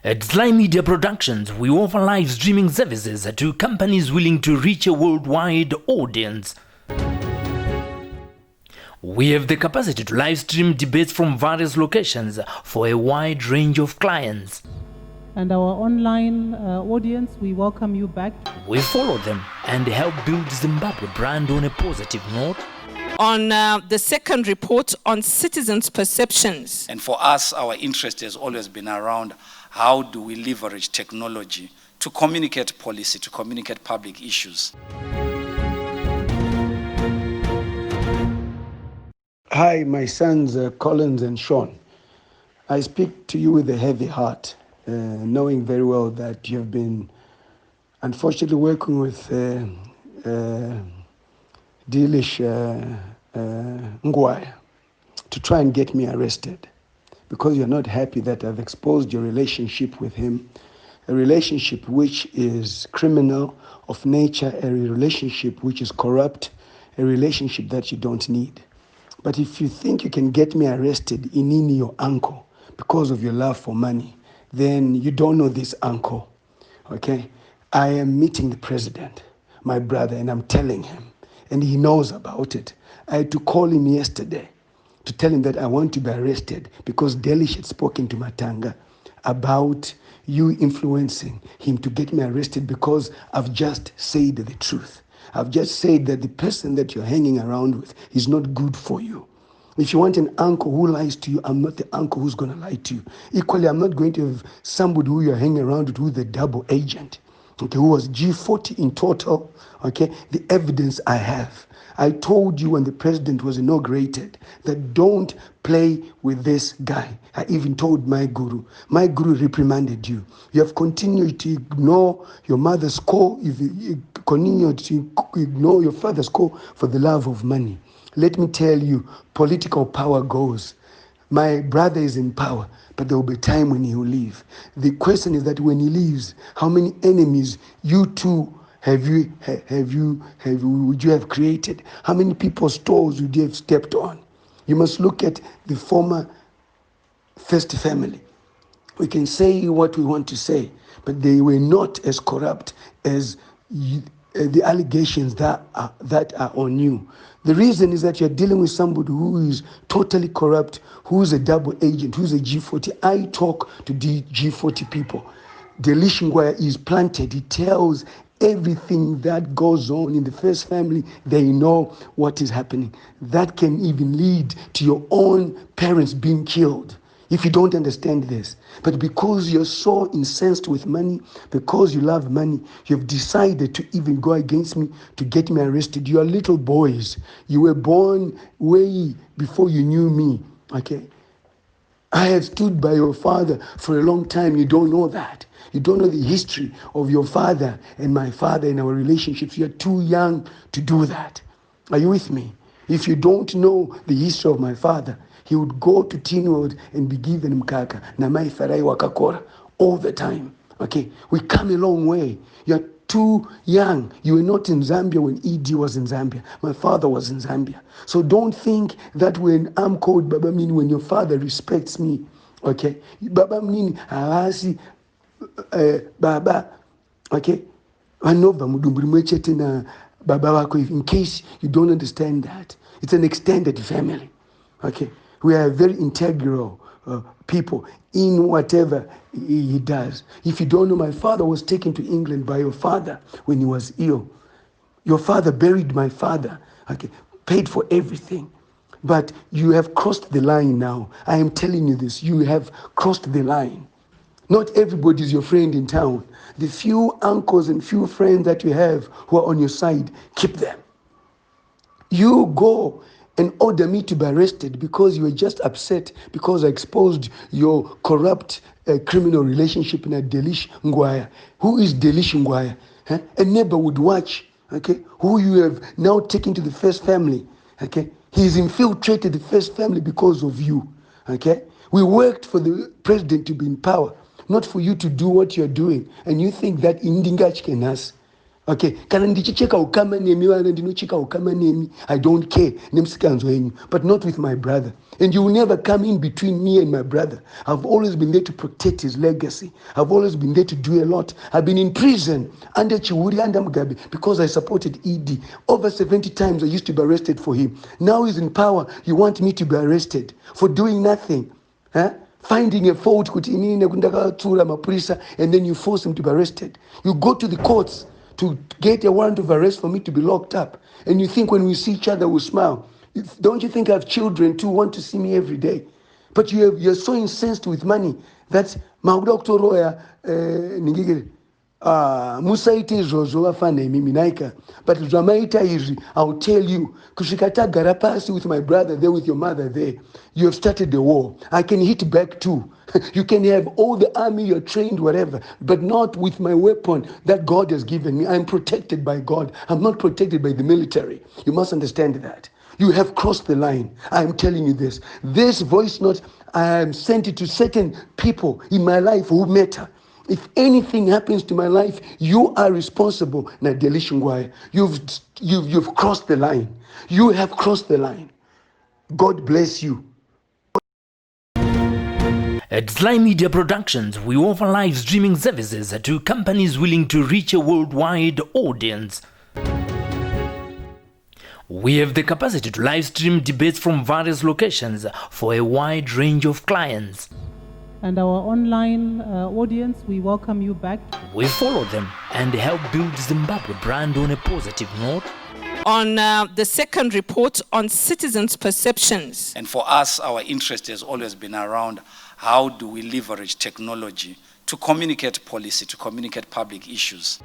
At Sly Media Productions, we offer live streaming services to companies willing to reach a worldwide audience. We have the capacity to live stream debates from various locations for a wide range of clients. And our online audience, we welcome you back. We follow them and help build Zimbabwe brand on a positive note. On the second report on citizens' perceptions. And for us, our interest has always been around how do we leverage technology to communicate policy, to communicate public issues. Hi, my sons Collins and Sean. I speak to you with a heavy heart, knowing very well that you have been unfortunately working with Delish Ngwaya to try and get me arrested because you're not happy that I've exposed your relationship with him, a relationship which is criminal of nature, a relationship which is corrupt, a relationship that you don't need. But if you think you can get me arrested, Inini, your uncle, because of your love for money, then you don't know this uncle, okay? I am meeting the president, my brother, and I'm telling him, and he knows about it. I had to call him yesterday to tell him that I want to be arrested because Delish had spoken to Matanga about you influencing him to get me arrested because I've just said the truth. I've just said that the person that you're hanging around with is not good for you. If you want an uncle who lies to you, I'm not the uncle who's going to lie to you. Equally, I'm not going to have somebody who you're hanging around with who's a double agent, okay, who was G40 in total, okay, the evidence I have. I told you when the president was inaugurated that don't play with this guy. I even told my guru. My guru reprimanded you. You have continued to ignore your mother's call. You continue to ignore your father's call for the love of money. Let me tell you, political power goes. My brother is in power, but there will be a time when he will leave. The question is that when he leaves, how many enemies you two would you have created? How many people's toes would you have stepped on? You must look at the former First Family. We can say what we want to say, but they were not as corrupt as the allegations that are on you. The reason is that you're dealing with somebody who is totally corrupt, who's a double agent, who's a G40. I talk to the G40 people. Delish Ngwaya is planted. He tells everything that goes on in the First Family. They know what is happening. That can even lead to your own parents being killed if you don't understand this. But because you're so incensed with money, because you love money, you've decided to even go against me to get me arrested. You are little boys. You were born way before you knew me, okay? I have stood by your father for a long time. You don't know that. You don't know the history of your father and my father and our relationships. You're too young to do that. Are you with me? If you don't know the history of my father, he would go to Teenwood and be given mkaka, namai farai wakakora, all the time. Okay, we come a long way. You're too young. You were not in Zambia when ED was in Zambia. My father was in Zambia. So don't think that when I'm called Baba Mini, when your father respects me, okay, Baba Mini, Awasi, Baba, okay, in case you don't understand that, it's an extended family, okay. We are very integral people in whatever he does. If you don't know, my father was taken to England by your father when he was ill. Your father buried my father, okay, paid for everything. But you have crossed the line now. I am telling you this, you have crossed the line. Not everybody is your friend in town. The few uncles and few friends that you have who are on your side, keep them. You go and order me to be arrested because you were just upset because I exposed your corrupt criminal relationship in a Delish Ngwaya. Who is Delish Ngwaya? Huh? A neighbor would watch, okay? Who you have now taken to the First Family, okay? He's infiltrated the First Family because of you, okay? We worked for the president to be in power, not for you to do what you're doing. And you think that Indingach can us, Okay, kana ndichicheka ukama nemi wana ndinocheka ukama nemi, I don't care, nemsikanzo wenyu, but not with my brother. And you will never come in between me and my brother. I've always been there to protect his legacy. I've always been there to do a lot. I've been in prison under Chiwuri, under Mugabe, because I supported ED. Over 70 times I used to be arrested for him. Now he's in power, you want me to be arrested for doing nothing? Huh? Finding a fault, and then you force him to be arrested. You go to the courts to get a warrant of arrest for me to be locked up. And you think when we see each other, we'll smile. Don't you think I have children too, want to see me every day? But you're so incensed with money that Dr. Roya musaite izvozvo vafana imimi naika, but zvamaita izvi, I'll tell you, kusvikata gara pasi with my brother there, with your mother there, you have started the war. I can hit back too. You can have all the army, you're trained, whatever, but not with my weapon that God has given me. I'm protected by God. I'm not protected by the military. You must understand that. You have crossed the line. I'm telling you this. This voice note, I am sent it to certain people in my life who matter. If anything happens to my life, you are responsible. Nadeli Shungwaya, you've crossed the line. You have crossed the line. God bless you. At Sly Media Productions, we offer live streaming services to companies willing to reach a worldwide audience. We have the capacity to live stream debates from various locations for a wide range of clients. And our online audience, we welcome you back. We follow them and help build Zimbabwe brand on a positive note. On the second report on citizens' perceptions. And for us, our interest has always been around how do we leverage technology to communicate policy, to communicate public issues.